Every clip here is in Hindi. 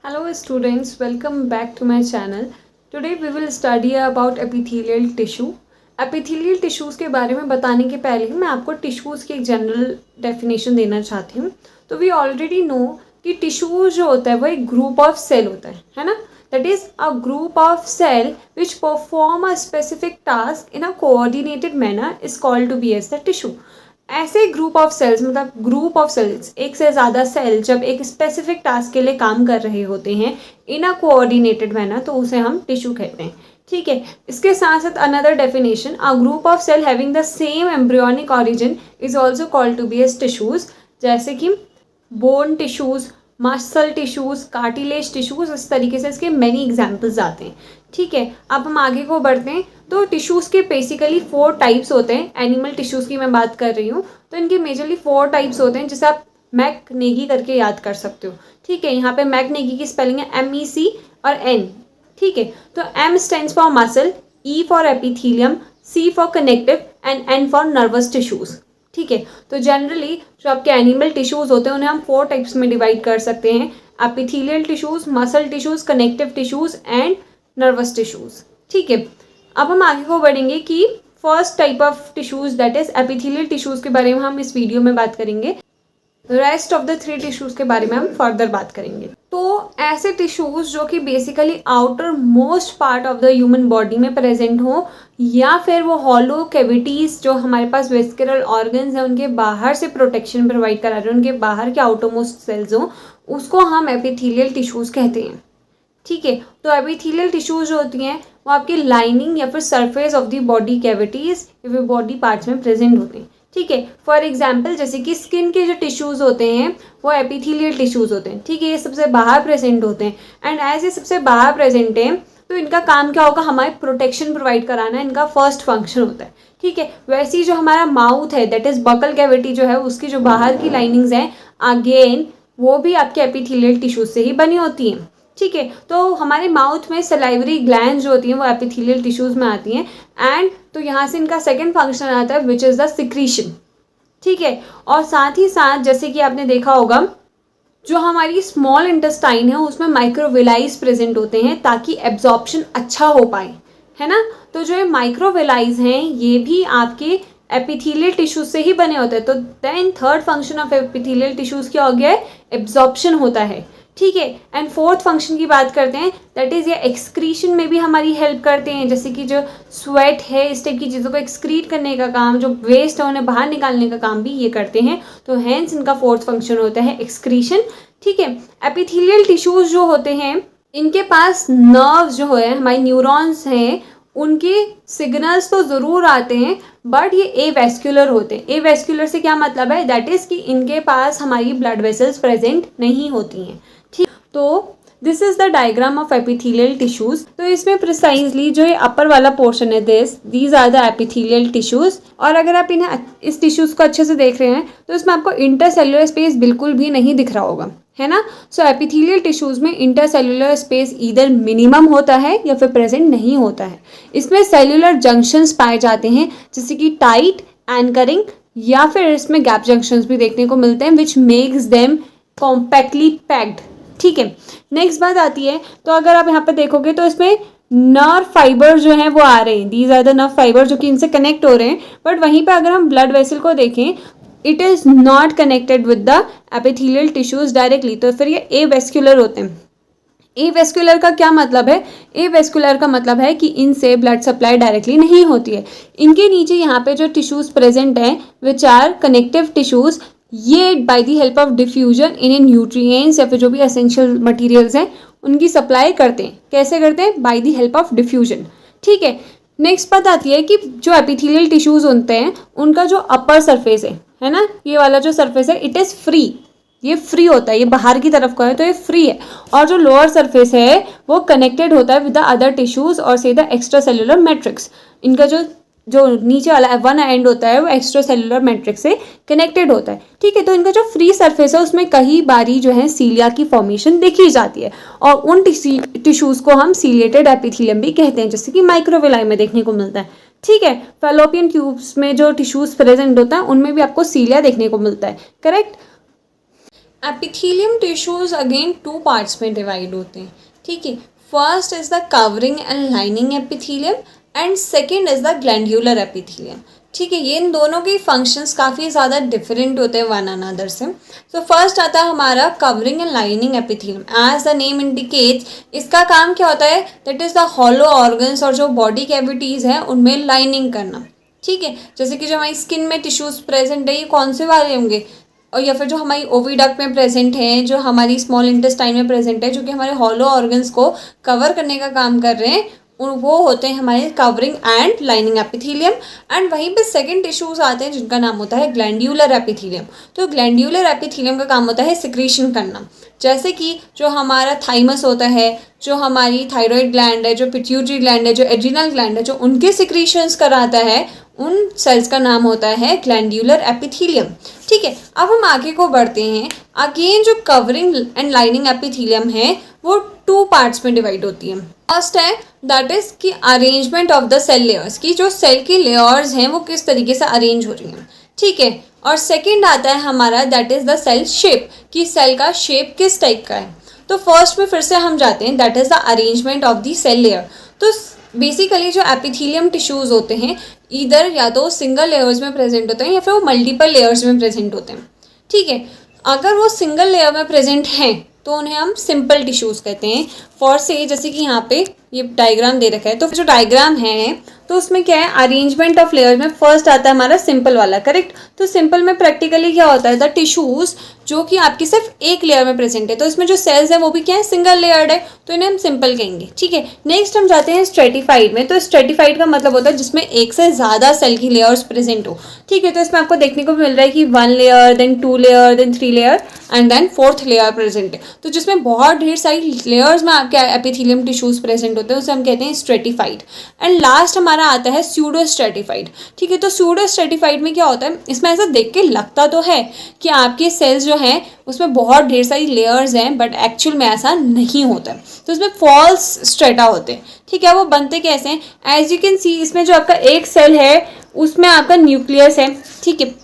Hello students, welcome back to my channel. Today we will study about epithelial tissue. Epithelial tissues के बारे में बताने के पहले मैं आपको टिश्यूज़ की एक जनरल डेफिनेशन देना चाहती हूँ. तो वी ऑलरेडी नो कि टिश्यूज जो होता है वो एक ग्रुप ऑफ सेल होता है ना. That is a group of cell which perform a specific task in a coordinated manner is called to be as the tissue. ऐसे ग्रुप ऑफ सेल्स मतलब ग्रुप ऑफ सेल्स एक से ज़्यादा सेल जब एक स्पेसिफिक टास्क के लिए काम कर रहे होते हैं इन अ कोऑर्डिनेटेड मैनर तो उसे हम टिश्यू कहते हैं. ठीक है. इसके साथ साथ another definition a group of cell having the same embryonic origin is also called to be as tissues. जैसे कि bone tissues, muscle tissues, cartilage tissues, इस तरीके से इसके मैनी एग्जाम्पल्स आते हैं. ठीक है. अब हम आगे को बढ़ते हैं. तो टिश्यूज़ के बेसिकली 4 टाइप्स होते हैं. एनिमल टिश्यूज़ की मैं बात कर रही हूँ तो इनके मेजरली 4 टाइप्स होते हैं जिसे आप मैकनेगी करके याद कर सकते हो. ठीक है. यहाँ पे मैकनेगी की स्पेलिंग है MEC और N. ठीक है. तो M stands for muscle, E for epithelium, C for connective and N for nervous tissues. ठीक है. तो जनरली जो आपके एनिमल टिश्यूज़ होते हैं उन्हें हम 4 टाइप्स में डिवाइड कर सकते हैं. Epithelial tissues, muscle tissues, connective tissues and nervous tissues. ठीक है. अब हम आगे को बढ़ेंगे कि first type of tissues that is epithelial tissues के बारे में हम इस वीडियो में बात करेंगे. रेस्ट ऑफ द 3 टिश्यूज़ के बारे में हम फर्दर बात करेंगे. तो ऐसे टिश्यूज़ जो कि basically outer most part of the human body में प्रेजेंट हो या फिर वो हॉलो कैविटीज़ जो हमारे पास वेस्कुलर ऑर्गन्स हैं उनके बाहर से प्रोटेक्शन प्रोवाइड करा रहे हैं, उनके बाहर के आउटर मोस्ट सेल्स हों, उसको हम एपिथेलियल टिश्यूज़ कहते हैं. ठीक है. तो एपिथेलियल टिश्यूज जो होती हैं वो आपकी लाइनिंग या फिर surface of the body cavities या फिर बॉडी पार्ट्स में प्रेजेंट होते हैं. ठीक है. फॉर एग्जांपल जैसे कि स्किन के जो टिश्यूज़ होते हैं वो एपिथेलियल टिश्यूज़ होते हैं. ठीक है. ये सबसे बाहर प्रेजेंट होते हैं एंड एज ये सबसे बाहर प्रेजेंट हैं तो इनका काम क्या होगा, हमारे प्रोटेक्शन प्रोवाइड कराना इनका फर्स्ट फंक्शन होता है. ठीक है. वैसे ही जो हमारा माउथ है दैट इज़ बकल कैविटी जो है उसकी जो बाहर की लाइनिंग्स हैं अगेन वो भी आपके एपिथेलियल टिश्यूज से ही बनी होती हैं. ठीक है. तो हमारे माउथ में सलाइवरी ग्लैंड्स जो होती हैं वो एपिथेलियल टिश्यूज़ में आती हैं एंड तो यहाँ से इनका सेकंड फंक्शन आता है विच इज़ द सिक्रीशन. ठीक है. और साथ ही साथ जैसे कि आपने देखा होगा जो हमारी स्मॉल इंटेस्टाइन है उसमें माइक्रोविलाइज प्रेजेंट होते हैं ताकि एब्जॉर्प्शन अच्छा हो पाए, है ना. तो जो ये माइक्रोविलाइज हैं ये भी आपके एपिथेलियल टिश्यूज से ही बने होते हैं. तो then third function of epithelial tissues क्या हो गया है, एब्जॉर्प्शन होता है. ठीक है. एंड फोर्थ फंक्शन की बात करते हैं दैट इज़ ये एक्सक्रीशन में भी हमारी हेल्प करते हैं. जैसे कि जो स्वेट है इस टाइप की चीज़ों को एक्सक्रीट करने का काम, जो वेस्ट है उन्हें बाहर निकालने का काम भी ये करते हैं. तो हैंस इनका फोर्थ फंक्शन होता है एक्सक्रीशन. ठीक है. एपिथेलियल टिश्यूज़ जो होते हैं इनके पास नर्व्स जो है हमारे न्यूरॉन्स हैं उनके सिग्नल्स तो ज़रूर आते हैं बट ये एवेस्कुलर होते हैं. एवेस्कुलर से क्या मतलब है, दैट इज़ कि इनके पास हमारी ब्लड वेसल्स प्रेजेंट नहीं होती हैं. ठीक. तो this is the diagram of epithelial tissues. तो इसमें प्रिसाइजली जो ये अपर वाला पोर्शन है these are the epithelial tissues. और अगर आप इन्हें इस टिश्यूज़ को अच्छे से देख रहे हैं तो इसमें आपको इंटरसेलुलर स्पेस बिल्कुल भी नहीं दिख रहा होगा, है ना. सो एपिथेलियल टिश्यूज़ में इंटरसेलुलर स्पेस ईदर मिनिमम होता है या फिर प्रेजेंट नहीं होता है. इसमें सेलुलर जंक्शंस पाए जाते हैं जैसे कि टाइट एंकरिंग या फिर इसमें गैप जंक्शंस भी देखने को मिलते हैं which makes them compactly packed. ठीक है. नेक्स्ट बात आती है तो अगर आप यहाँ पे देखोगे तो इसमें नर्व फाइबर जो हैं वो आ रहे हैं. These are the nerve fibre जो कि इनसे कनेक्ट हो रहे हैं. बट वहीं पे अगर हम ब्लड वेसल को देखें it is not connected with the epithelial tissues directly. तो फिर ये एवेस्कुलर होते हैं. एवेस्कुलर का क्या मतलब है, एवेस्कुलर का मतलब है कि इनसे ब्लड सप्लाई डायरेक्टली नहीं होती है. इनके नीचे यहाँ पे जो टिश्यूज़ प्रेजेंट हैं विच आर कनेक्टिव टिश्यूज़ ये by the help of diffusion in nutrients या फिर जो भी एसेंशियल मटेरियल्स हैं उनकी सप्लाई करते हैं. कैसे करते हैं, by the help of diffusion. ठीक है. नेक्स्ट बात आती है कि जो एपिथेलियल टिश्यूज़ होते हैं उनका जो अपर सरफेस है ना, ये वाला जो सरफेस है इट इज़ फ्री. ये फ्री होता है, ये बाहर की तरफ का है तो ये फ्री है. और जो लोअर सरफेस है वो कनेक्टेड होता है विद द अदर टिश्यूज़ और से द एक्स्ट्रा सेलुलर मैट्रिक्स. इनका जो नीचे वाला वन एंड होता है वो एक्स्ट्रा सेलुलर मैट्रिक्स से कनेक्टेड होता है. ठीक है. तो इनका जो फ्री सरफेस है उसमें कई बारी जो है सीलिया की फॉर्मेशन देखी जाती है और उन टिश्यूज़ को हम सीलिएटेड एपिथेलियम भी कहते हैं जैसे कि माइक्रोविलाई में देखने को मिलता है. ठीक है. फैलोपियन ट्यूब्स में जो टिश्यूज़ प्रेजेंट होता है उनमें भी आपको सीलिया देखने को मिलता है. Correct. Epithelium tissues again 2 parts में डिवाइड होते हैं, ठीक है। First is the covering and lining epithelium and second is the glandular epithelium, ठीक है। ये इन दोनों के फंक्शंस काफ़ी ज़्यादा डिफरेंट होते हैं वन अनदर से। तो फर्स्ट आता है हमारा covering and lining epithelium. As the name indicates, इसका काम क्या होता है, that is the hollow organs और जो बॉडी कैविटीज़ हैं उनमें लाइनिंग करना, ठीक है। जैसे कि जो हमारी स्किन में टिश्यूज़ प्रेजेंट है, ये कौन से वाले होंगे, और या फिर जो हमारी ओविडक्ट में प्रेजेंट है, जो हमारी स्मॉल इंटेस्टाइन में प्रेजेंट है, जो कि हमारे हॉलो ऑर्गन्स को कवर करने का काम कर रहे हैं, वो होते हैं हमारे covering and lining epithelium. And वहीं पे सेकंड टिश्यूज आते हैं जिनका नाम होता है ग्लैंड्यूलर एपिथेलियम। तो ग्लैंड्यूलर एपिथेलियम का काम होता है सिक्रीशन करना, जैसे कि जो हमारा थाइमस होता है, जो हमारी थायराइड ग्लैंड है, जो पिट्यूटरी ग्लैंड है, जो एड्रिनल ग्लैंड है, जो उनके सिक्रीशंस कराता है, उन सेल्स का नाम होता है ग्लैंड्यूलर एपिथेलियम, ठीक है। अब हम आगे को बढ़ते हैं। अगेन जो कवरिंग एंड लाइनिंग एपिथेलियम है वो 2 पार्ट्स में डिवाइड होती है। फर्स्ट है दैट इज कि arrangement of the cell layers, की जो सेल की लेयर्स हैं वो किस तरीके से अरेंज हो रही हैं, ठीक है। और सेकंड आता है हमारा that is the cell shape, कि सेल का शेप किस टाइप का है। तो फर्स्ट में फिर से हम जाते हैं, that is the arrangement of the cell layer. तो बेसिकली जो एपिथेलियम टिश्यूज होते हैं इधर या तो सिंगल लेयर्स में प्रेजेंट होते हैं या फिर वो मल्टीपल लेयर्स में प्रेजेंट होते हैं, ठीक है। अगर वो सिंगल लेयर में प्रेजेंट हैं तो उन्हें हम सिंपल टिश्यूज़ कहते हैं। फॉर से जैसे कि यहाँ पे ये डायग्राम दे रखा है, तो जो डायग्राम है तो उसमें क्या है, अरेंजमेंट ऑफ लेयर में फर्स्ट आता है हमारा सिंपल वाला, करेक्ट। तो सिंपल में प्रैक्टिकली क्या होता है, द टिश्यूज़ जो कि आपकी सिर्फ एक लेयर में प्रेजेंट है, तो इसमें जो सेल्स है वो भी क्या है, सिंगल लेयर्ड है, तो इन्हें हम सिंपल कहेंगे, ठीक है। नेक्स्ट हम जाते हैं स्ट्रेटिफाइड में। तो स्ट्रेटिफाइड का मतलब होता है जिसमें एक से ज़्यादा सेल की लेयर्स प्रेजेंट हो, ठीक है। तो इसमें आपको देखने को मिल रहा है कि 1 layer, then 2 layer, then 3 layer and then 4th layer present है। तो जिसमें बहुत ढेर सारी लेयर्स में आपके एपिथेलियम टिश्यूज़ प्रेजेंट होते हैं उसे हम कहते हैं स्ट्रेटिफाइड। एंड लास्ट हमारा आता है स्यूडो स्ट्रेटिफाइड, ठीक है। तो स्यूडो स्ट्रेटिफाइड में क्या होता है, इसमें ऐसा देख के लगता तो है कि आपके सेल्स जो हैं उसमें बहुत ढेर सारी लेयर्स हैं, बट एक्चुअल में ऐसा नहीं होता है। तो इसमें फॉल्स स्ट्रेटा होते हैं, ठीक है। वो बनते कैसे हैं, एज यू कैन सी, इसमें जो आपका एक सेल है उसमें आपका न्यूक्लियस है, ठीक है।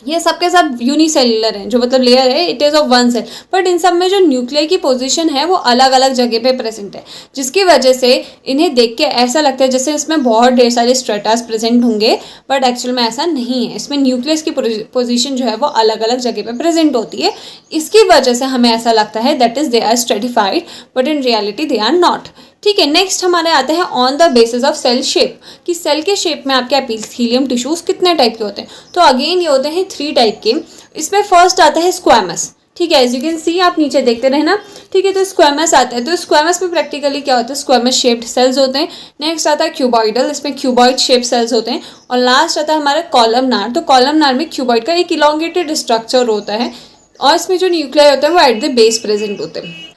ये सब के सब यूनिसेल्युलर हैं, जो मतलब लेयर है it is of 1 cell, but इन सब में जो न्यूक्लियर की पोजीशन है वो अलग अलग जगह पे प्रेजेंट है, जिसकी वजह से इन्हें देख के ऐसा लगता है जैसे इसमें बहुत ढेर सारे स्ट्रेटास प्रेजेंट होंगे, बट एक्चुअल में ऐसा नहीं है। इसमें न्यूक्लियस की पोजीशन जो है वो अलग अलग जगह पे प्रेजेंट होती है, इसकी वजह से हमें ऐसा लगता है that is they are stratified, but in reality they are not, ठीक है। नेक्स्ट हमारे आते हैं on the basis of cell shape, कि सेल के शेप में आपके एपिथेलियम टिश्यूज कितने टाइप के होते हैं। तो अगेन ये होते हैं 3 टाइप के। इसमें फर्स्ट आता है स्क्वैमस, ठीक है। एज यू कैन सी, आप नीचे देखते रहना, ठीक है। तो स्क्वैमस आता है, तो स्क्वैमस में प्रैक्टिकली क्या होता है, स्क्वैमस शेप्ड सेल्स होते हैं। नेक्स्ट आता है क्यूबॉइडल, इसमें क्यूबॉइड शेप सेल्स होते हैं। और लास्ट आता है हमारा कॉलमनार। तो कॉलमनार में क्यूबॉइड का एक इलॉन्गेटेड स्ट्रक्चर होता है और इसमें जो न्यूक्लियर होता है वो एट द बेस प्रेजेंट होते हैं।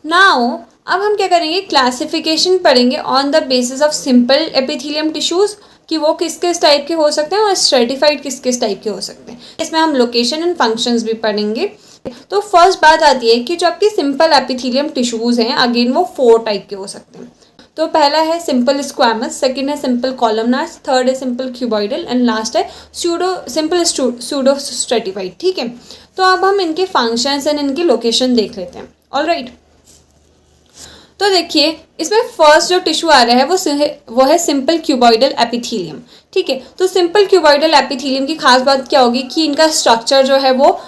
नाउ अब हम क्या करेंगे, क्लासिफिकेशन पढ़ेंगे on the basis of simple epithelium tissues, कि वो किस किस टाइप के हो सकते हैं और स्ट्रेटिफाइड किस किस टाइप के हो सकते हैं। इसमें हम लोकेशन एंड फंक्शंस भी पढ़ेंगे। तो फर्स्ट बात आती है कि जो आपकी सिंपल एपिथेलियम टिश्यूज हैं अगेन वो 4 टाइप के हो सकते हैं। तो पहला है सिंपल स्क्वैमस, सेकंड है सिंपल कॉलमनार, थर्ड है सिंपल क्यूबॉइडल एंड लास्ट है सूडो स्ट्रेटिफाइड, ठीक है। तो अब हम इनके फंक्शंस एंड इनकी लोकेशन देख लेते हैं, ऑलराइट। तो देखिए इसमें फर्स्ट जो टिश्यू आ रहा है वो है सिंपल क्यूबॉइडल एपिथेलियम, ठीक है। तो सिंपल क्यूबॉइडल एपिथेलियम की खास बात क्या होगी कि इनका स्ट्रक्चर जो है वो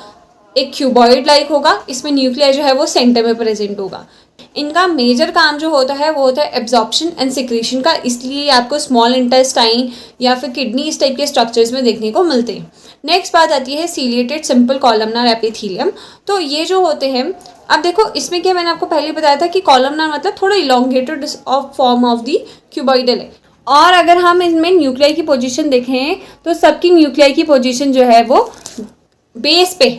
एक क्यूबॉइड लाइक होगा, इसमें न्यूक्लियर जो है वो सेंटर में प्रेजेंट होगा। इनका मेजर काम जो होता है वो होता है एब्जॉर्प्शन एंड सिक्रीशन का, इसलिए आपको स्मॉल इंटेस्टाइन या फिर किडनी इस टाइप के स्ट्रक्चर्स में देखने को मिलते हैं। नेक्स्ट बात आती है सीलिएटेड सिंपल कॉलमनार एपिथेलियम। तो ये जो होते हैं, अब देखो इसमें क्या मैंने आपको पहले बताया था कि कॉलमनार मतलब थोड़ा elongated of form of the cuboidal है। और अगर हम इनमें न्यूक्लियर की पोजीशन देखें तो सबकी न्यूक्लियर की पोजीशन जो है वो बेस पे,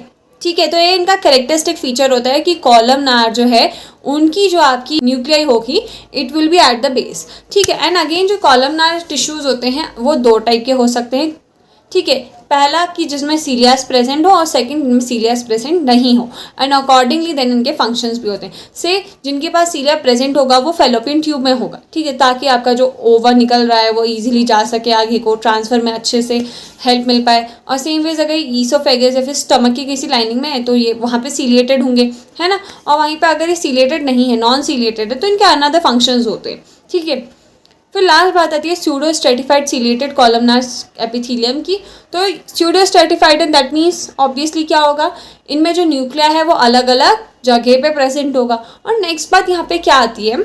ठीक है। तो ये इनका कैरेक्टरिस्टिक फीचर होता है कि कॉलमनार जो है उनकी जो आपकी न्यूक्लियर होगी it will be at the base, ठीक है। एंड अगेन जो कॉलमनार टिश्यूज होते हैं वो 2 टाइप के हो सकते हैं, ठीक है। पहला कि जिसमें सीलियास प्रेजेंट हो और सेकंड जिसमें सीलियास प्रेजेंट नहीं हो, एंड अकॉर्डिंगली देन इनके फंक्शंस भी होते हैं। से जिनके पास सीलिया प्रेजेंट होगा वो फेलोपियन ट्यूब में होगा, ठीक है, ताकि आपका जो ओवर निकल रहा है वो इजीली जा सके, आगे को ट्रांसफर में अच्छे से हेल्प मिल पाए। और सेम वेज अगर ईसोफेगस या फिर स्टमक की किसी लाइनिंग में है तो ये वहाँ पे सीलिएटेड होंगे, है ना। और वहीं पे अगर ये सीलिएटेड नहीं है, नॉन सीलिएटेड है, तो इनके अनदर फंक्शंस होते हैं, ठीक है। फिर लास्ट बात आती है pseudo stratified ciliated columnar epithelium की। तो pseudo stratified and that means obviously क्या होगा, इनमें जो न्यूक्लिया है वो अलग अलग जगह पे प्रेजेंट होगा। और नेक्स्ट बात यहाँ पे क्या आती है,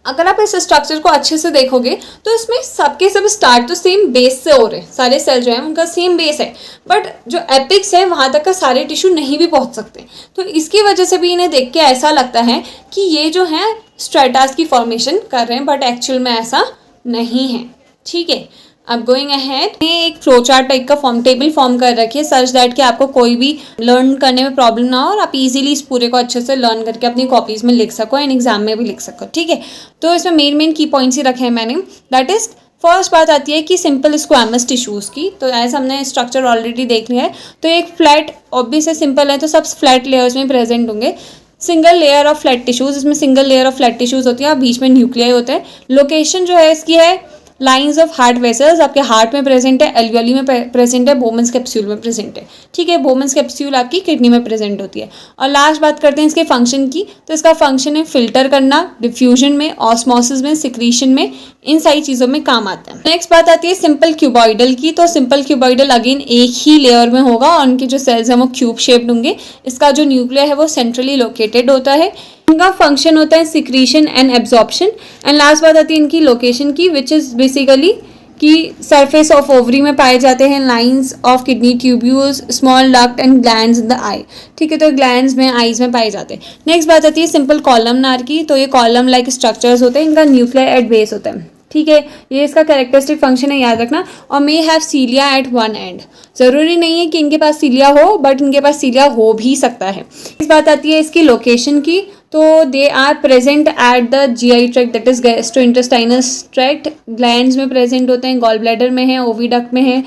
अगर आप इस स्ट्रक्चर को अच्छे से देखोगे तो इसमें सबके सब स्टार्ट तो सेम बेस से हो रहे हैं, सारे सेल जो है उनका सेम बेस है, बट जो एपिक्स है वहाँ तक का सारे टिश्यू नहीं भी पहुँच सकते। तो इसकी वजह से भी इन्हें देख के ऐसा लगता है कि ये जो है स्ट्रेटास की फॉर्मेशन कर रहे हैं, बट एक्चुअल में ऐसा नहीं है, ठीक है। अब गोइंग अहेड, ये एक फ्लो चार्ट टाइप का टेबल फॉर्म कर रखी है सच दैट कि आपको कोई भी लर्न करने में प्रॉब्लम ना हो और आप इजीली इस पूरे को अच्छे से लर्न करके अपनी कॉपीज में लिख सको एंड एग्जाम में भी लिख सको, ठीक है। तो इसमें मेन की पॉइंट्स ही रखे हैं मैंने, दैट इज फर्स्ट बात आती है कि सिंपल स्क्वैमस टिश्यूज़ की। तो एज हमने स्ट्रक्चर ऑलरेडी देख लिया है, तो एक फ्लैट ऑब्वियस है, सिंपल है, तो सब फ्लैट लेयर्स में प्रेजेंट होंगे। Single layer of flat tissues, इसमें single layer of flat tissues होती है और बीच में न्यूक्लियाई होता है। लोकेशन जो है इसकी है लाइंस ऑफ हार्ट वेसल्स, आपके हार्ट में प्रेजेंट है, एल्वियोली में प्रेजेंट है, बोमन्स कैप्सूल में प्रेजेंट है, ठीक है। बोमन्स कैप्सूल आपकी किडनी में प्रेजेंट होती है। और लास्ट बात करते हैं इसके फंक्शन की, तो इसका फंक्शन है फिल्टर करना, डिफ्यूजन में, ऑस्मोसिस में, सिक्रीशन में, इन सारी चीज़ों में काम आता है। नेक्स्ट बात आती है सिंपल क्यूबॉइडल की। तो सिंपल क्यूबॉइडल अगेन एक ही लेयर में होगा और उनके जो सेल्स हैं वो क्यूब शेप्ड होंगे। इसका जो न्यूक्लिया है वो सेंट्रली लोकेटेड होता है। इनका फंक्शन होता है secretion and absorption. And last बात आती है इनकी लोकेशन की, विच इज़ बेसिकली कि सरफेस ऑफ ओवरी में पाए जाते हैं, lines of kidney tubules, small duct and glands in the eye, ठीक है। तो ग्लैंड्स में, आईज में पाए जाते हैं। नेक्स्ट बात आती है सिंपल कॉलमनार की। तो ये कॉलम लाइक स्ट्रक्चर्स होते हैं, इनका न्यूक्लिया एट बेस होता है, ठीक है। ये इसका कैरेक्टरिस्टिक फंक्शन है, याद रखना। और may have cilia at one end, ज़रूरी नहीं है कि इनके पास सीलिया हो, बट इनके पास सीलिया हो भी सकता है। इस बात आती है इसकी लोकेशन की। तो they are present at the GI tract, that is gastrointestinal tract, glands में प्रेजेंट होते हैं, गॉल ब्लैडर में है, ओविडक्ट में है,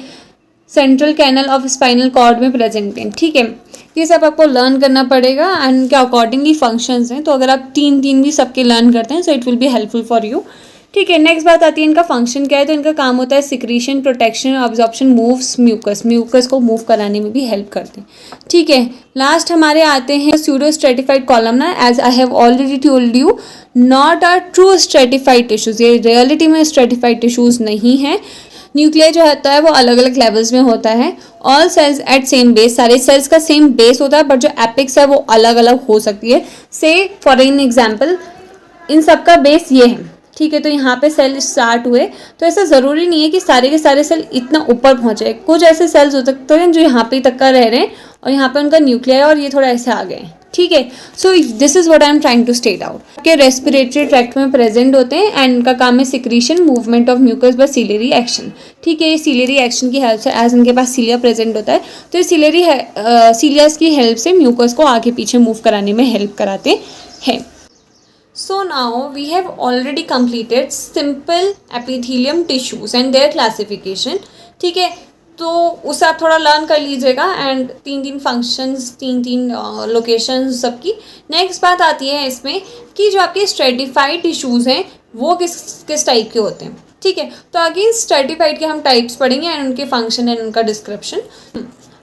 central canal of spinal cord में प्रेजेंट हैं, ठीक है। ये सब आपको लर्न करना पड़ेगा एंड क्या अकॉर्डिंगली फंक्शंस हैं। तो अगर आप तीन भी सबके लर्न करते हैं so it will be helpful for you, ठीक है। नेक्स्ट बात आती है इनका फंक्शन क्या है। तो इनका काम होता है secretion, protection, absorption, moves mucus, mucus को मूव कराने में भी हेल्प करते हैं, ठीक है। लास्ट हमारे आते हैं pseudo stratified columnar. As I have already told you, not are true stratified tissues, ये रियलिटी में स्ट्रेटिफाइड टिश्यूज नहीं है। न्यूक्लिया जो होता है वो अलग अलग लेवल्स में होता है। All cells at same base, सारे सेल्स का सेम बेस होता है, बट जो एपिक्स है वो अलग अलग हो सकती है। से फॉर एन एग्जाम्पल, इन सबका बेस ये है, ठीक है। तो यहाँ पे सेल स्टार्ट हुए, तो ऐसा ज़रूरी नहीं है कि सारे के सारे सेल इतना ऊपर पहुँचे। कुछ ऐसे सेल्स हो सकते हैं जो यहाँ पे तक का रह रहे हैं और यहाँ पे उनका न्यूक्लिया है और ये थोड़ा ऐसे आ गए हैं, ठीक है। So this is what I am trying to state out के रेस्पिरेटरी ट्रैक्ट में प्रेजेंट होते हैं एंड इनका काम है secretion, movement of mucus by ciliary action, ठीक है। ये सीलियरी एक्शन की हेल्प से, एज इनके पास सीलिया प्रेजेंट होता है, तो ये सीलियास की हेल्प से म्यूकस को आगे पीछे मूव कराने में हेल्प कराते हैं। So now we have already completed simple epithelium tissues and their classification, ठीक है। तो उसे आप थोड़ा लर्न कर लीजिएगा एंड तीन फंक्शंस, तीन लोकेशंस सबकी। नेक्स्ट बात आती है इसमें कि जो आपके स्ट्रेटिफाइड टिश्यूज़ हैं वो किस टाइप के होते हैं, ठीक है। तो अगेन स्ट्रेटिफाइड के हम टाइप्स पढ़ेंगे एंड उनके फंक्शन एंड उनका डिस्क्रिप्शन।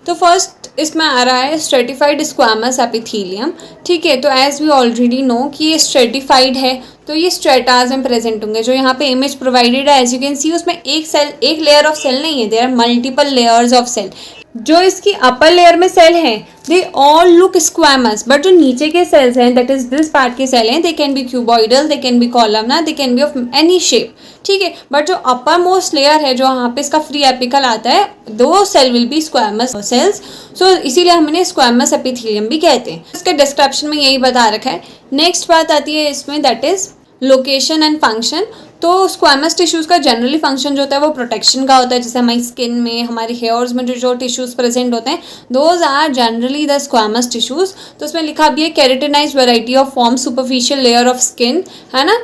तो फर्स्ट इसमें आ रहा है स्ट्रेटिफाइड स्क्वामस एपिथेलियम, ठीक है। तो एज वी ऑलरेडी नो कि ये स्ट्रेटिफाइड है, तो ये स्ट्रेटाज में प्रेजेंट होंगे। जो यहाँ पे इमेज प्रोवाइडेड है, एज यू कैन सी, उसमें एक लेयर ऑफ सेल नहीं है, there are multiple layers of cell. जो इसकी अपर लेयर में सेल हैं they all look squamous, but जो नीचे के सेल्स हैं, दैट इज दिस पार्ट के सेल हैं, they can be cuboidal, they can be columnar, they can be of any shape, ठीक है। बट जो अपर मोस्ट लेयर है, जो यहाँ पे इसका फ्री एपिकल आता है, दो cell will be squamous cells, so इसीलिए हम इन्हें स्क्वामस एपिथेलियम भी कहते हैं। इसके डिस्क्रिप्शन में यही बता रखा है। नेक्स्ट बात आती है इसमें, that is location and function. तो स्क्वामस टिश्यूज़ का जनरली फंक्शन जो होता है वो प्रोटेक्शन का होता है, जैसे हमारी स्किन में, हमारे हेयर्स में जो टिश्यूज़ प्रेजेंट होते हैं, those are generally the squamous tissues. तो उसमें लिखा भी है keratinised variety of form superficial layer of skin, है ना।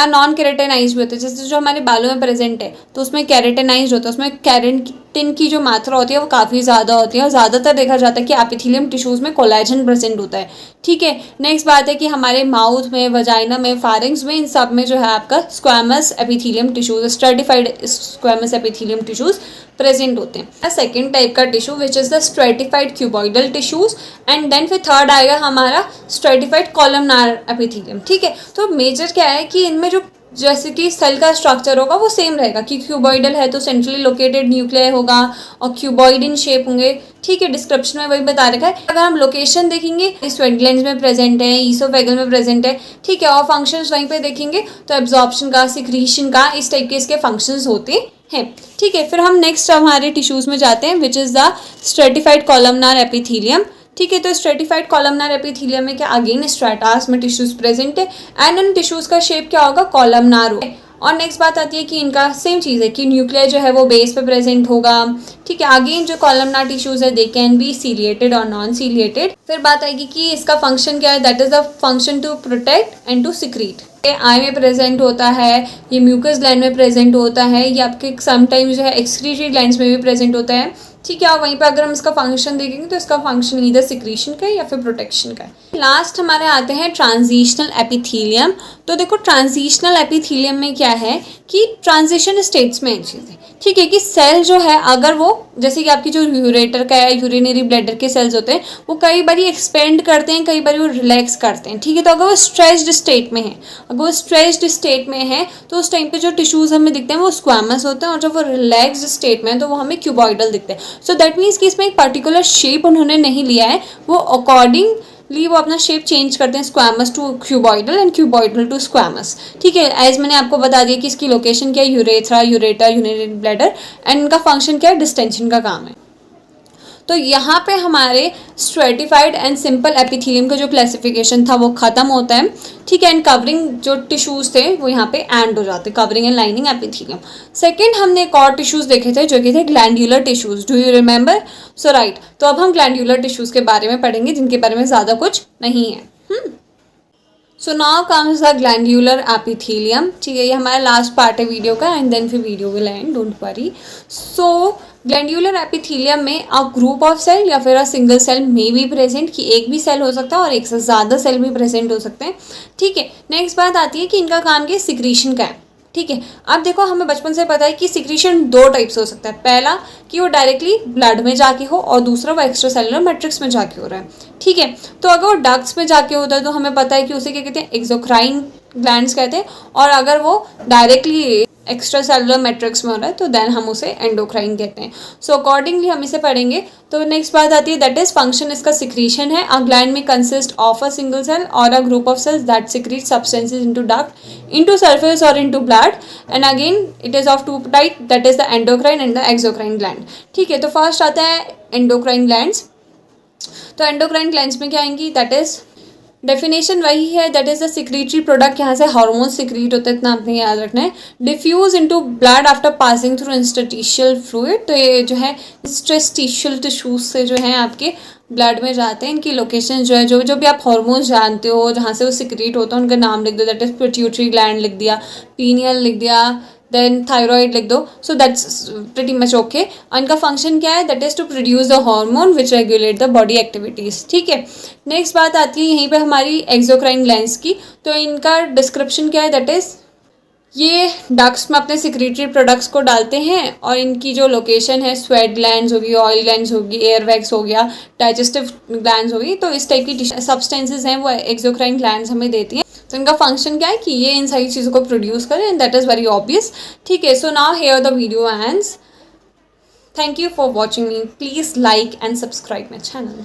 नॉन केरेटिनाइज्ड भी होते हैं, जैसे जो हमारे बालों में प्रेजेंट है तो उसमें केरेटिनाइज्ड होता है, उसमें प्रोलैक्टिन की जो मात्रा होती है वो काफ़ी ज़्यादा होती है और ज़्यादातर देखा जाता है कि एपिथेलियम टिश्यूज़ में कोलेजन प्रेजेंट होता है। ठीक है, नेक्स्ट बात है कि हमारे माउथ में, वजाइना में, फारिंग्स में, इन सब में जो है आपका squamous epithelium tissues, stratified squamous epithelium tissues present होते हैं। सेकेंड टाइप का tissue which is the stratified cuboidal tissues and then फिर थर्ड आएगा हमारा स्ट्रेटिफाइड कॉलमनार एपिथेलियम। ठीक है, तो मेजर क्या है कि इनमें जो जैसे कि सेल का स्ट्रक्चर होगा वो सेम रहेगा कि क्यूबॉइडल है तो सेंट्रली लोकेटेड न्यूक्लियर होगा और क्यूबॉइड इन शेप होंगे। ठीक है, डिस्क्रिप्शन में वही बता रखा है। अगर हम लोकेशन देखेंगे, स्वेट ग्लैंड्स में प्रेजेंट है, ईसोफेगल में प्रेजेंट है। ठीक है, और फंक्शंस वहीं पे देखेंगे तो एब्जॉर्प्शन का, सिक्रीशन का, इस टाइप के इसके फंक्शंस होते हैं। ठीक है, फिर हम नेक्स्ट हमारे टिश्यूज़ में जाते हैं विच is the stratified columnar epithelium. ठीक है, तो स्ट्रेटिफाइड कॉलमनार एपिथेलियम में क्या अगेन स्ट्रेटास में टिश्यूज प्रेजेंट है एंड इन टिश्यूज का शेप क्या होगा, कॉलमनार होगा। और नेक्स्ट बात आती है कि इनका सेम चीज़ है कि न्यूक्लियर जो है वो बेस पे प्रेजेंट होगा। ठीक है, अगेन जो कॉलमनार टिश्यूज है दे कैन बी सीलिएटेड और नॉन सीलिएटेड। फिर बात आएगी कि इसका फंक्शन क्या है, that is the function to protect and to secrete. Eye में प्रेजेंट होता है, ये म्यूकस ग्लैंड में प्रेजेंट होता है, ये आपके समटाइम्स जो है एक्सक्रीटरी ग्लैंड्स में भी प्रेजेंट होता है। ठीक है, और वहीं पे अगर हम इसका फंक्शन देखेंगे तो इसका फंक्शन ईदर सिक्रीशन का है या फिर प्रोटेक्शन का है। लास्ट हमारे आते हैं ट्रांजिशनल एपिथेलियम। तो देखो ट्रांजिशनल एपिथेलियम में क्या है कि ट्रांजिशन स्टेट्स में चीज़ है। ठीक है, कि सेल जो है अगर वो जैसे कि आपकी जो यूरेटर का है, यूरिनरी ब्लैडर के सेल्स होते हैं वो कई बार एक्सपेंड करते हैं, कई बार वो रिलैक्स करते हैं। ठीक है, तो अगर वो स्ट्रेच्ड स्टेट में है, अगर वो स्ट्रेच्ड स्टेट में है तो उस टाइम पे जो टिश्यूज़ हमें दिखते हैं वो स्क्वैमस होते हैं और जब वो रिलैक्स्ड स्टेट में है तो वो हमें क्यूबॉइडल दिखते हैं। सो दैट मीन्स कि इसमें एक पर्टिकुलर शेप उन्होंने नहीं लिया है, वो अकॉर्डिंगली वो अपना शेप चेंज करते हैं, squamous to cuboidal and cuboidal to squamous. ठीक है, एज मैंने आपको बता दिया कि इसकी लोकेशन क्या है, urethra, ureter, urinary bladder and इनका फंक्शन क्या है, डिस्टेंशन का काम है। तो यहाँ पे हमारे स्ट्रेटिफाइड एंड सिंपल एपिथेलियम का जो क्लासिफिकेशन था वो खत्म होता है। ठीक है, एंड कवरिंग जो टिश्यूज़ थे वो यहाँ पे एंड हो जाते, covering and lining epithelium. Second हमने एक और टिश्यूज़ देखे थे जो कि थे glandular tissues. Do you remember? So right, तो अब हम ग्लैंडुलर टिश्यूज़ के बारे में पढ़ेंगे जिनके बारे में ज़्यादा कुछ नहीं है। So now comes the glandular epithelium. ठीक है, ये हमारा लास्ट पार्ट है वीडियो का एंड देन फिर video will and, don't worry. So glandular epithelium में अ ग्रुप ऑफ सेल या फिर अ सिंगल सेल में भी प्रेजेंट, कि एक भी सेल हो सकता है और एक से ज़्यादा सेल भी प्रेजेंट हो सकते हैं। ठीक है, नेक्स्ट बात आती है कि इनका काम क्या, सिक्रीशन का है। ठीक है, अब देखो हमें बचपन से पता है कि सिक्रीशन दो टाइप से हो सकता है। पहला कि वो डायरेक्टली ब्लड में जाके हो और दूसरा वो एक्स्ट्रा सेलुलर मैट्रिक्स में जाके हो रहा है। ठीक है, तो अगर वो डक्ट्स में जाके होता है तो हमें पता है कि उसे क्या कहते हैं, एक्सोक्राइन ग्लैंड्स कहते हैं, और अगर वो डायरेक्टली एक्स्ट्रा सेलुलर मैट्रिक्स में हो रहा है तो देन हम उसे एंडोक्राइन कहते हैं। सो अकॉर्डिंगली हम इसे पढ़ेंगे। तो नेक्स्ट बात आती है दैट इज फंक्शन, इसका सिक्रीशन है। अ ग्लैंड में consist of a single cell और a group of cells that secrete substances into duct, into surface और into blood and again it is of two type, that is the endocrine and the exocrine gland. ठीक है, तो फर्स्ट आता है एंडोक्राइन ग्लैंड्स। तो एंडोक्राइन ग्लैंड्स में क्या आएंगी, दैट इज डेफिनेशन वही है, that is the secretory product, यहाँ से हार्मोन सिक्रीट होता है, इतना आपने याद रखना है। Diffuse into blood after passing through interstitial fluid. तो ये जो है इंटरस्टिशियल टिश्यूज से जो है आपके ब्लड में जाते हैं। इनकी लोकेशन जो है, जो जो भी आप हार्मोन्स जानते हो जहाँ से वो सिक्रीट होता है उनका नाम लिख दो, दैट इज पिट्यूटरी ग्लैंड लिख दिया, पीनियल लिख दिया, देन थायराइड लिख दो। So that's pretty much okay. इनका फंक्शन क्या है, that is to produce the hormone which regulate the body activities. ठीक है, नेक्स्ट बात आती है यहीं पे हमारी एक्सोक्राइन ग्लैंड्स की। तो इनका डिस्क्रिप्शन क्या है, दैट इज ये डक्ट्स में अपने सिक्रीटरी प्रोडक्ट्स को डालते हैं और इनकी जो लोकेशन है, स्वेट ग्लैंड्स होगी, ऑयल ग्लैंड्स होगी, एयर वैक्स हो गया, डाइजेस्टिव ग्लैंड्स होगी, तो इस टाइप की सब्सटेंसेज हैं वो एक्सोक्राइन ग्लैंड्स हमें देती हैं। तो इनका फंक्शन क्या है कि ये इन सारी चीज़ों को प्रोड्यूस करें and that is very obvious. ठीक है, so now here the video ends. Thank you for watching me, please like and subscribe my channel.